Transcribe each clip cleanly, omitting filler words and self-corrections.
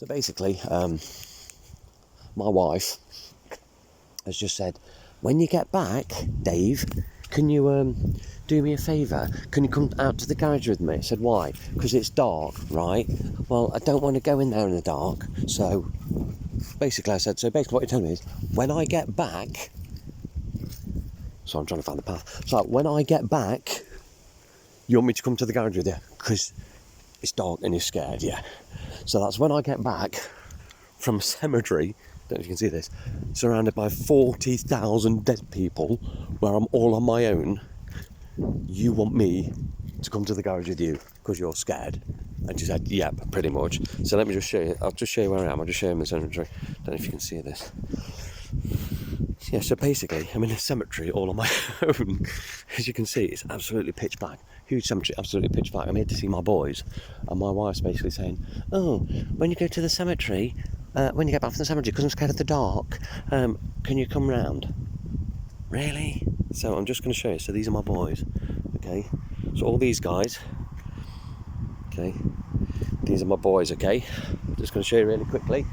So basically, my wife has just said, when you get back, Dave, can you do me a favour? Can you come out to the garage with me? I said, why? Because it's dark, right? Well, I don't want to go in there in the dark. So basically I said, what you're telling me is, when I get back, so I'm trying to find the path. So when I get back, you want me to come to the garage with you? Because it's dark and you're scared, yeah. So that's when I get back from a cemetery, don't know if you can see this, surrounded by 40,000 dead people, where I'm all on my own. You want me to come to the garage with you because you're scared? And she said, yep, pretty much. So let me just show you. I'll just show you where I am. I'll just show you in the cemetery. Don't know if you can see this. Yeah, so basically, I'm in a cemetery all on my own. As you can see, it's absolutely pitch black. Huge cemetery, absolutely pitch black. I'm here to see my boys. And my wife's basically saying, oh, when you go to the cemetery, when you get back from the cemetery, because I'm scared of the dark, can you come round? Really? So I'm just going to show you. So these are my boys, okay? So all these guys, okay? These are my boys, okay? Just going to show you really quickly.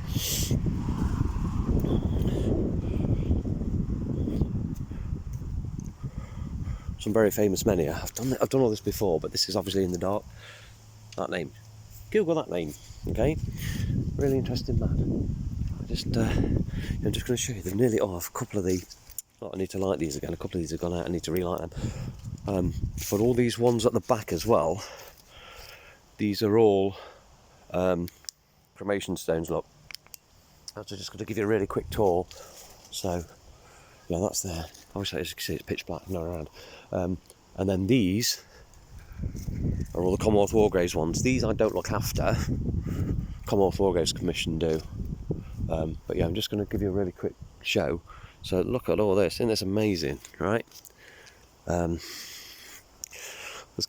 Some very famous men here. I've done all this before, but this is obviously in the dark. That name. Google that name, okay? Really interesting man. I'm just going to show you. They're nearly off. A couple of the... Oh, I need to light these again. A couple of these have gone out. I need to relight them. But all these ones at the back as well, these are all cremation stones, look. I'm just going to give you a really quick tour. So, yeah, that's there. Obviously, as you can see, it's pitch black, not around. And then these are all the Commonwealth War Graves ones. These I don't look after. Commonwealth War Graves Commission do. But yeah, I'm just going to give you a really quick show. So look at all this. Isn't this amazing, right? There's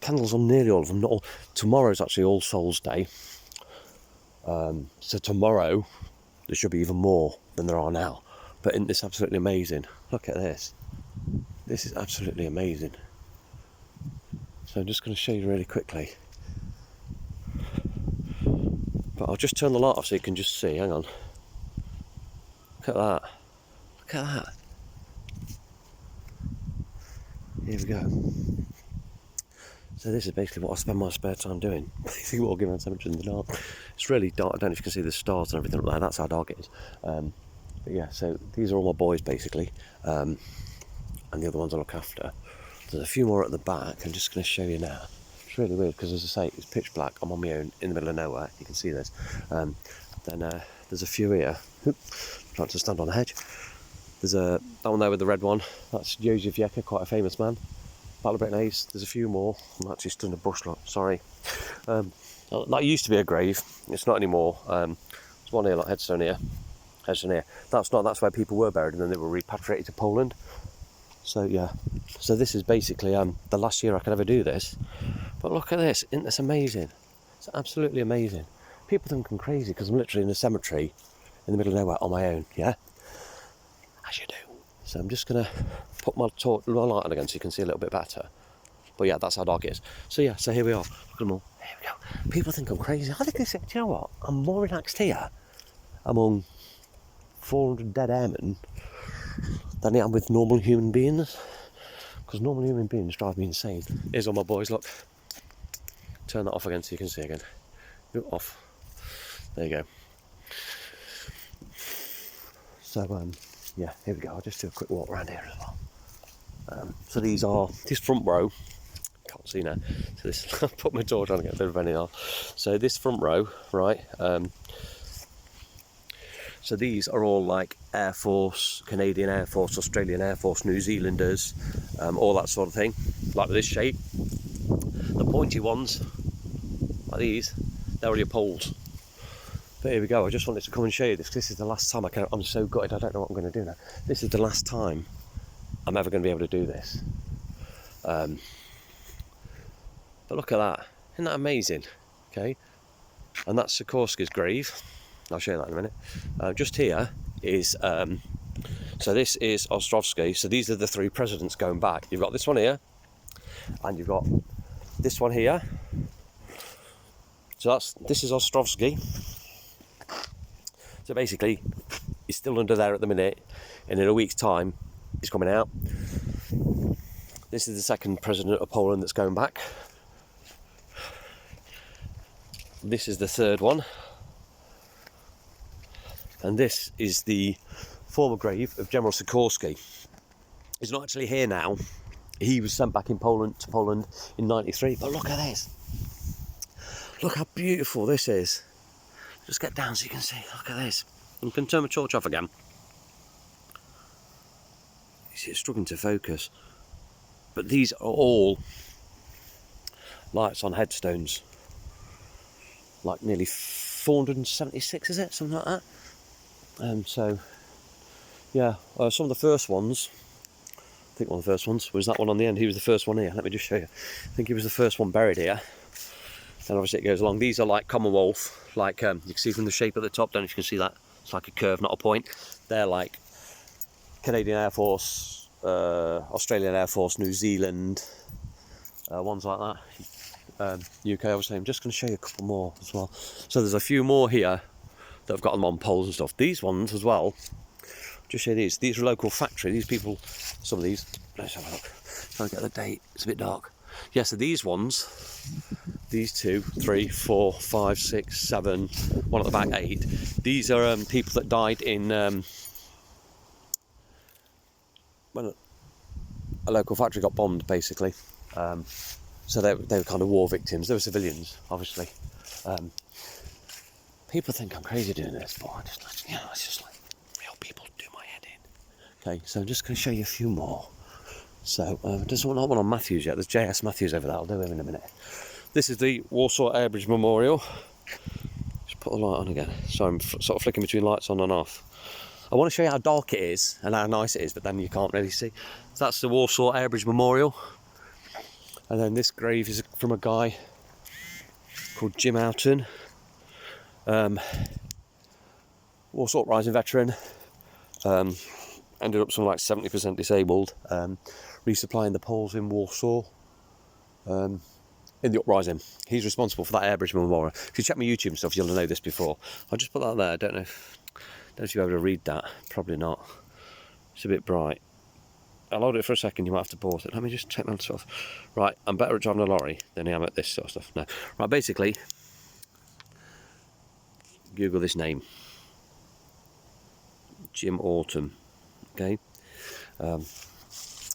candles on nearly all of them. Not all. Tomorrow's actually All Souls Day. So tomorrow there should be even more than there are now. But isn't this absolutely amazing? Look at this. This is absolutely amazing. So I'm just going to show you really quickly. But I'll just turn the light off so you can just see. Hang on. Look at that. Look at that. Here we go. So this is basically what I spend my spare time doing. Basically walking around cemetery in the dark. It's really dark. I don't know if you can see the stars and everything up there. That's how dark it is. But yeah, so these are all my boys basically. And the other ones I look after. There's a few more at the back. I'm just going to show you now. It's really weird because, as I say, it's pitch black. I'm on my own in the middle of nowhere. You can see this. Then there's a few here. I'm trying to stand on a hedge. There's that one there with the red one. That's Joseph Yecker, quite a famous man. Battle of Britain Ace. There's a few more. I'm actually stood in a bush, look. Sorry. That used to be a grave. It's not anymore. There's one here, like headstone here. Headstone here. That's where people were buried, and then they were repatriated to Poland. So yeah. So this is basically the last year I could ever do this. But look at this. Isn't this amazing? It's absolutely amazing. People think I'm crazy because I'm literally in a cemetery in the middle of nowhere on my own. Yeah. As you do. So I'm just going to put my light on again so you can see a little bit better. But yeah, that's how dark it is. So yeah, so here we are. Look at them all. Here we go. People think I'm crazy. I think they say, do you know what? I'm more relaxed here among 400 dead airmen than I am with normal human beings. Because normal human beings drive me insane. Here's all my boys, look. Turn that off again so you can see again. You're off. There you go. So, yeah, here we go. I'll just do a quick walk around here as well. So this front row, can't see now. So this, I'll put my torch on and get a bit of anything off. So this front row, right? So these are all like Air Force, Canadian Air Force, Australian Air Force, New Zealanders, all that sort of thing. Like this shape. The pointy ones, like these, they're all your poles. But here we go, I just wanted to come and show you this, because this is the last time I'm so gutted, I don't know what I'm going to do now. This is the last time I'm ever going to be able to do this. But look at that, isn't that amazing? Okay, and that's Sikorsky's grave. I'll show you that in a minute. Just here is, so this is Ostrovsky, so these are the three presidents going back. You've got this one here, and you've got this one here. So this is Ostrovsky. So basically, he's still under there at the minute, and in a week's time, he's coming out. This is the second president of Poland that's going back. This is the third one. And this is the former grave of General Sikorski. He's not actually here now. He was sent back to Poland in '93. But look at this. Look how beautiful this is. Just get down so you can see. Look at this. You can turn my torch off again. You see, it's struggling to focus. But these are all lights on headstones. Like nearly 476, is it? Something like that. So, yeah, some of the first ones, I think one of the first ones was that one on the end. He was the first one here. Let me just show you. I think he was the first one buried here. And obviously it goes along. These are like Commonwealth, like you can see from the shape at the top. Don't know if you can see that. It's like a curve, not a point. They're like Canadian Air Force, Australian Air Force, New Zealand, ones like that. UK, obviously. I'm just going to show you a couple more as well. So there's a few more here that have got them on poles and stuff. These ones as well, just show you these. These are a local factory. These people, some of these, let's have a look. Trying to get the date, it's a bit dark. Yeah, so these ones, these 2, 3, 4, 5, 6, 7, one at the back, 8. These are people that died in when a local factory got bombed, basically. So they were kind of war victims. They were civilians, obviously. People think I'm crazy doing this, but I just, it's just like real people do my head in. Okay, so I'm just going to show you a few more. So, there's not one on Matthews yet. There's J.S. Matthews over there. I'll do him in a minute. This is the Warsaw Airbridge Memorial. Just put the light on again. So I'm sort of flicking between lights on and off. I want to show you how dark it is and how nice it is, but then you can't really see. So that's the Warsaw Airbridge Memorial. And then this grave is from a guy called Jim Houghton. Warsaw Uprising veteran. Ended up something like 70% disabled. Resupplying the Poles in Warsaw. In the uprising. He's responsible for that Airbridge Memorial. If you check my YouTube and stuff, you'll know this before. I'll just put that there. I don't know if you're able to read that. Probably not. It's a bit bright. I'll hold it for a second. You might have to pause it. Let me just check that stuff. Right, I'm better at driving a lorry than I am at this sort of stuff. No. Right, basically, Google this name. Jim Autumn. Okay.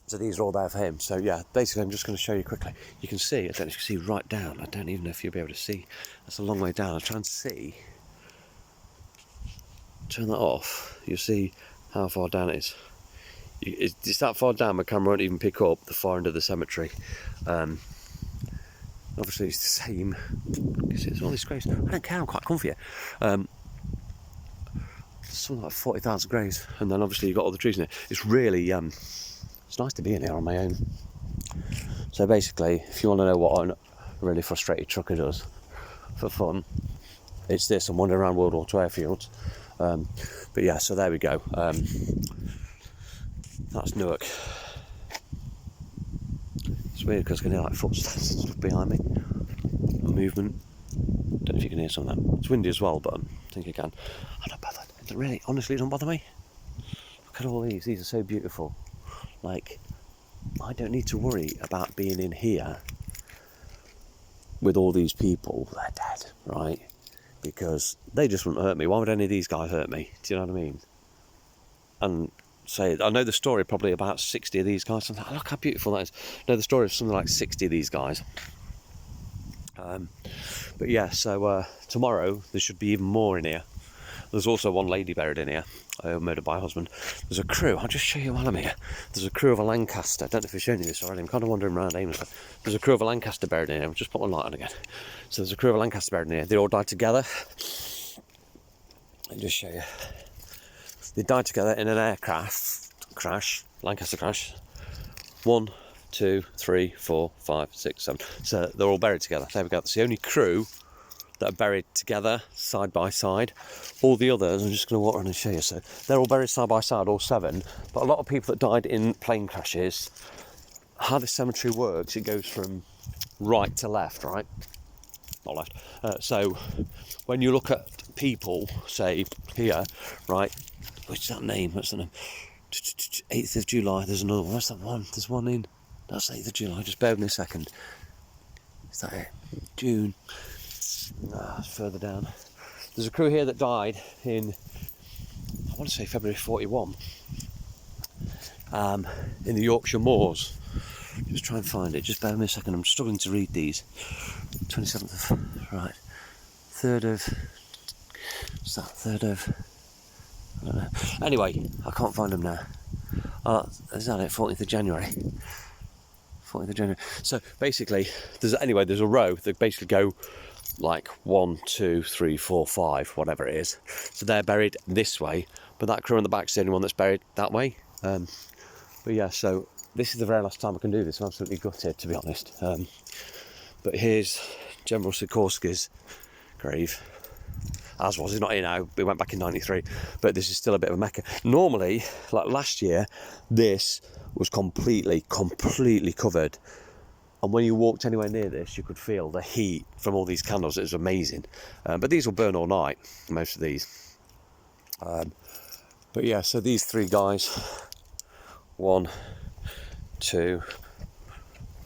So these are all there for him. So yeah, basically I'm just going to show you quickly. You can see, I don't know if you can see right down. I don't even know if you'll be able to see. That's a long way down. I'll try and see. Turn that off. You'll see how far down it is. It's that far down, my camera won't even pick up the far end of the cemetery. Obviously it's the same. You see, it's all these graves. I don't care, I'm quite comfy here. Something like 40,000 graves, and then obviously you've got all the trees in it. It's really, it's nice to be in here on my own. So basically, if you want to know what a really frustrated trucker does for fun, it's this. I'm wandering around World War II airfields. But yeah, so there we go. That's Newark. It's weird because I can hear like footsteps and stuff behind me. A movement. Don't know if you can hear some of that. It's windy as well, but I think you can. I'm not bothered. It really, honestly, it doesn't bother me. Look at all these. These are so beautiful. Like, I don't need to worry about being in here with all these people. They're dead, right? Because they just wouldn't hurt me. Why would any of these guys hurt me? Do you know what I mean? And say, I know the story of probably about 60 of these guys. I'm like, look how beautiful that is. I know the story of something like 60 of these guys. But yeah, so tomorrow there should be even more in here. There's also one lady buried in here, murdered by her husband. There's a crew, I'll just show you while I'm here. There's a crew of a Lancaster. I don't know if I've shown you this already, I'm kind of wandering around aimlessly. There's a crew of a Lancaster buried in here. I'll just put one light on again. So there's a crew of a Lancaster buried in here. They all died together. I'll just show you. They died together in an aircraft crash, Lancaster crash. 1, 2, 3, 4, 5, 6, 7. So they're all buried together. There we go. That's the only crew that are buried together, side by side. All the others, I'm just going to walk around and show you. So they're all buried side by side, all 7. But a lot of people that died in plane crashes, how the cemetery works, it goes from right to left, right? Not left. So when you look at people say here, right, what's that name? 8th of July, there's another one. What's that one? There's one in, that's 8th of July, just bear with me a second. Is that it? June. It's further down. There's a crew here that died in, I want to say February 41, in the Yorkshire Moors. Just try and find it, just bear with me a second, I'm struggling to read these. 27th of, right, 3rd of, what's that, 3rd of, I don't know. Anyway, I can't find them now. Is that it, 14th of January? 14th of January. So basically, there's a row that basically go like 1, 2, 3, 4, 5, whatever it is. So they're buried this way, but that crew on the back's the only one that's buried that way. But yeah, so this is the very last time I can do this. I'm absolutely gutted, to be honest. But here's General Sikorsky's grave. As was, he's not here now, we went back in 93, but this is still a bit of a mecca. Normally, like last year, this was completely covered, and when you walked anywhere near this, you could feel the heat from all these candles. It was amazing. But these will burn all night, most of these. But yeah, so these 3 guys, 1, 2,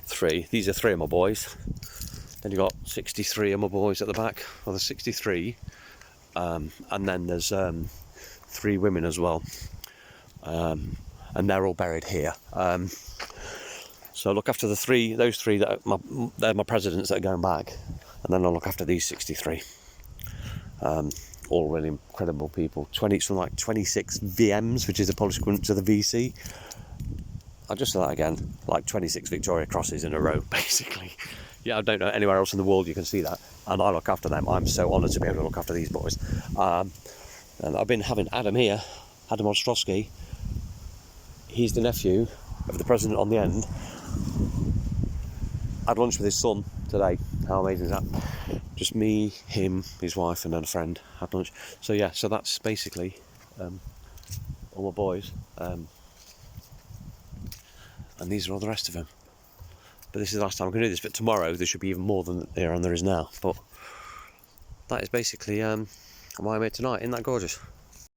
3, these are 3 of my boys. Then you've got 63 of my boys at the back, well there's 63. And then there's 3 women as well, and they're all buried here. So I look after those 3 that they're my presidents that are going back, and then I'll look after these 63. All really incredible people. From like 26 VMs, which is the Polish equivalent to the VC. I'll just say that again, like 26 Victoria Crosses in a row, basically. Yeah, I don't know anywhere else in the world you can see that, and I look after them. I'm so honoured to be able to look after these boys. And I've been having Adam here, Adam Ostrowski. He's the nephew of the president on the end. I had lunch with his son today. How amazing is that? Just me, him, his wife, and then a friend had lunch. So yeah, so that's basically all my boys. And these are all the rest of them. But this is the last time I'm going to do this, but tomorrow there should be even more than there is now. But that is basically why I'm here tonight. Isn't that gorgeous?